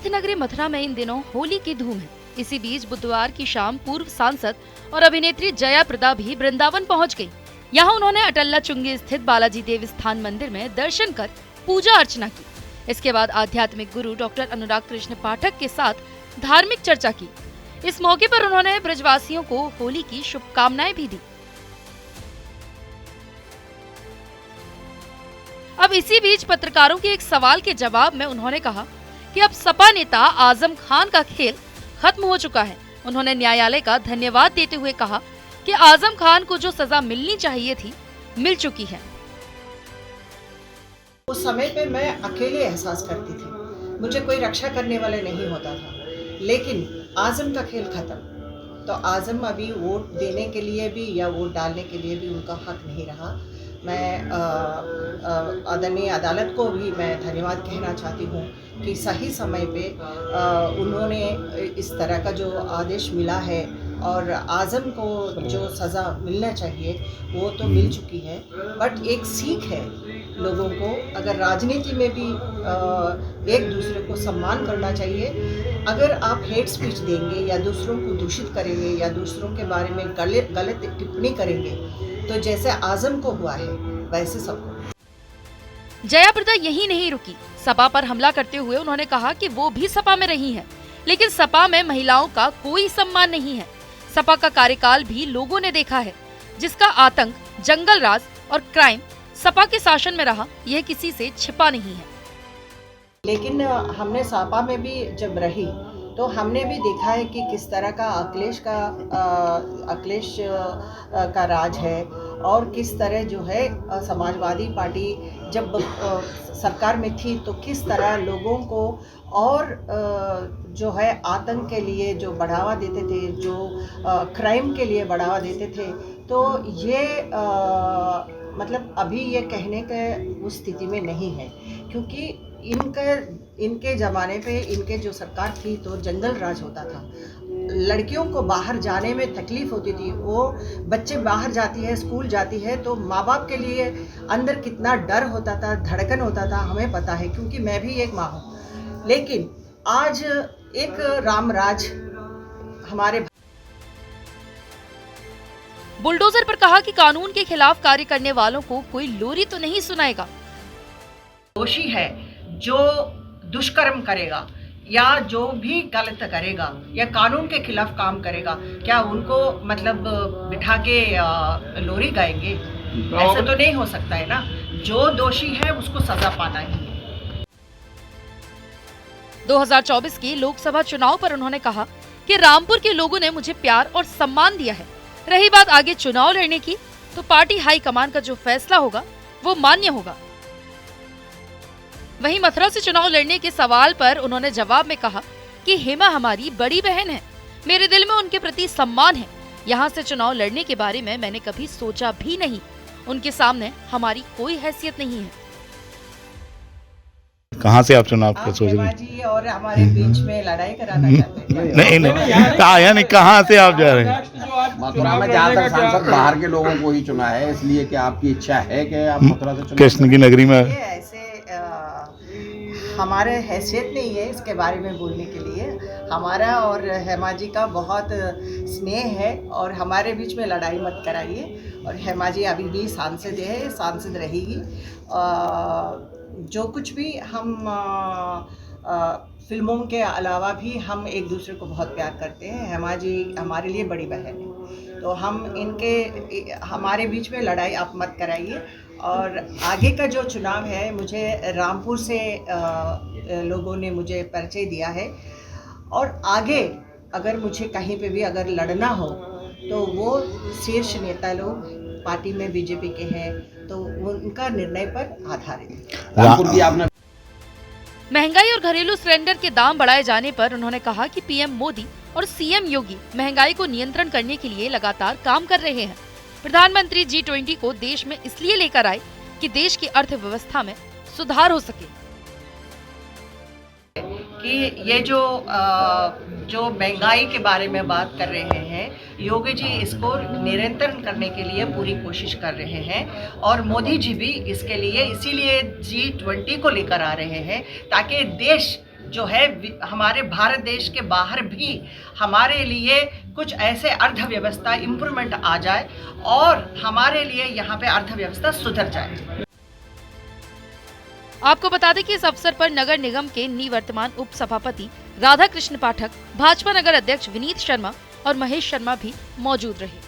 तीर्थ नगरी मथुरा में इन दिनों होली की धूम है। इसी बीच बुधवार की शाम पूर्व सांसद और अभिनेत्री जया प्रदा भी वृंदावन पहुंच गई। यहाँ उन्होंने अटल्ला चुंगी स्थित बालाजी देवस्थान मंदिर में दर्शन कर पूजा अर्चना की। इसके बाद आध्यात्मिक गुरु डॉक्टर अनुराग कृष्ण पाठक के साथ धार्मिक चर्चा की। इस मौके पर उन्होंने ब्रजवासियों को होली की शुभकामनाएं भी दी। अब इसी बीच पत्रकारों के एक सवाल के जवाब में उन्होंने कहा कि अब सपा नेता आजम खान का खेल खत्म हो चुका है। उन्होंने न्यायालय का धन्यवाद देते हुए कहा कि आजम खान को जो सजा मिलनी चाहिए थी मिल चुकी है। उस समय पे मैं अकेले एहसास करती थी, मुझे कोई रक्षा करने वाले नहीं होता था, लेकिन आजम का खेल खत्म। तो आजम अभी वोट देने के लिए भी या वोट डालने के लिए भी उनका हक नहीं रहा। मैं आदरणीय अदालत को भी मैं धन्यवाद कहना चाहती हूँ कि सही समय पे उन्होंने इस तरह का जो आदेश मिला है और आजम को जो सज़ा मिलना चाहिए वो तो मिल चुकी है। बट एक सीख है लोगों को, अगर राजनीति में भी एक दूसरे को सम्मान करना चाहिए। अगर आप हेट स्पीच देंगे या दूसरों को दूषित करेंगे या दूसरों के बारे में गलत टिप्पणी करेंगे तो जैसे आजम को हुआ है वैसे सबको। जया प्रदा यही नहीं रुकी। सपा पर हमला करते हुए उन्होंने कहा कि वो भी सपा में रही हैं, लेकिन सपा में महिलाओं का कोई सम्मान नहीं है। सपा का कार्यकाल भी लोगों ने देखा है, जिसका आतंक, जंगल राज और क्राइम सपा के शासन में रहा, यह किसी से छिपा नहीं है। लेकिन हमने सपा में भी जब रही तो हमने भी देखा है कि किस तरह का अखिलेश का राज है और किस तरह जो है समाजवादी पार्टी जब सरकार में थी तो किस तरह लोगों को और जो है आतंक के लिए जो बढ़ावा देते थे, जो क्राइम के लिए बढ़ावा देते थे। तो ये मतलब अभी ये कहने के उस स्थिति में नहीं है, क्योंकि इनके ज़माने पे इनके जो सरकार थी तो जंगल राज होता था। लड़कियों को बाहर जाने में तकलीफ़ होती थी। वो बच्चे बाहर जाती है, स्कूल जाती है तो माँ बाप के लिए अंदर कितना डर होता था, धड़कन होता था, हमें पता है क्योंकि मैं भी एक माँ हूँ। लेकिन आज एक रामराज हमारे बुलडोजर पर कहा कि कानून के खिलाफ कार्य करने वालों को कोई लोरी तो नहीं सुनाएगा। दोषी है जो दुष्कर्म करेगा या जो भी गलत करेगा या कानून के खिलाफ काम करेगा, क्या उनको मतलब बिठा के लोरी गाएंगे? ऐसा तो नहीं हो सकता है ना। जो दोषी है उसको सजा पाना ही है। 2024 के लोकसभा चुनाव पर उन्होंने कहा कि रामपुर के लोगों ने मुझे प्यार और सम्मान दिया है। रही बात आगे चुनाव लड़ने की, तो पार्टी हाईकमान का जो फैसला होगा वो मान्य होगा। वहीं मथुरा से चुनाव लड़ने के सवाल पर उन्होंने जवाब में कहा कि हेमा हमारी बड़ी बहन है, मेरे दिल में उनके प्रति सम्मान है। यहाँ से चुनाव लड़ने के बारे में मैंने कभी सोचा भी नहीं। उनके सामने हमारी कोई हैसियत नहीं है। कहाँ से आप चुनाव के सोच रहे हैं? और हमारे बीच में लड़ाई कराना चाहते हैं? नहीं, यानी कहाँ से आप जा रहे हैं? मथुरा में ज्यादातर सांसद बाहर के लोगों को ही चुना है, इसलिए क्या आपकी इच्छा है कि आप मथुरा से चुनाव? कृष्ण की नगरी में ऐसे हमारे हैसियत नहीं है इसके बारे में बोलने के लिए। हमारा और हेमा जी का बहुत स्नेह है और हमारे बीच में लड़ाई मत कराइए। और हेमा जी अभी भी सांसद है, सांसद रहेगी। जो कुछ भी हम फिल्मों के अलावा भी हम एक दूसरे को बहुत प्यार करते हैं। हेमा जी हमारे लिए बड़ी बहन है, तो हम हमारे बीच में लड़ाई आप मत कराइए। और आगे का जो चुनाव है, मुझे रामपुर से लोगों ने मुझे परिचय दिया है और आगे अगर मुझे कहीं पे भी अगर लड़ना हो तो वो शीर्ष नेता लोग पार्टी में बीजेपी के हैं, तो उनका निर्णय पर आधारित है। महंगाई और घरेलू सिलेंडर के दाम बढ़ाए जाने पर उन्होंने कहा कि पीएम मोदी और सीएम योगी महंगाई को नियंत्रण करने के लिए लगातार काम कर रहे हैं। प्रधानमंत्री G20 को देश में इसलिए लेकर आए कि देश की अर्थव्यवस्था में सुधार हो सके। कि ये जो महंगाई के बारे में बात कर रहे हैं, योगी जी इसको नियंत्रण करने के लिए पूरी कोशिश कर रहे हैं और मोदी जी भी इसके लिए इसीलिए G20 को लेकर आ रहे हैं ताकि देश जो है हमारे भारत देश के बाहर भी हमारे लिए कुछ ऐसे अर्थव्यवस्था इम्प्रूवमेंट आ जाए और हमारे लिए यहाँ पे अर्थव्यवस्था सुधर जाए। आपको बता दें कि इस अवसर पर नगर निगम के निवर्तमान उप सभापति राधा कृष्ण पाठक, भाजपा नगर अध्यक्ष विनीत शर्मा और महेश शर्मा भी मौजूद रहे।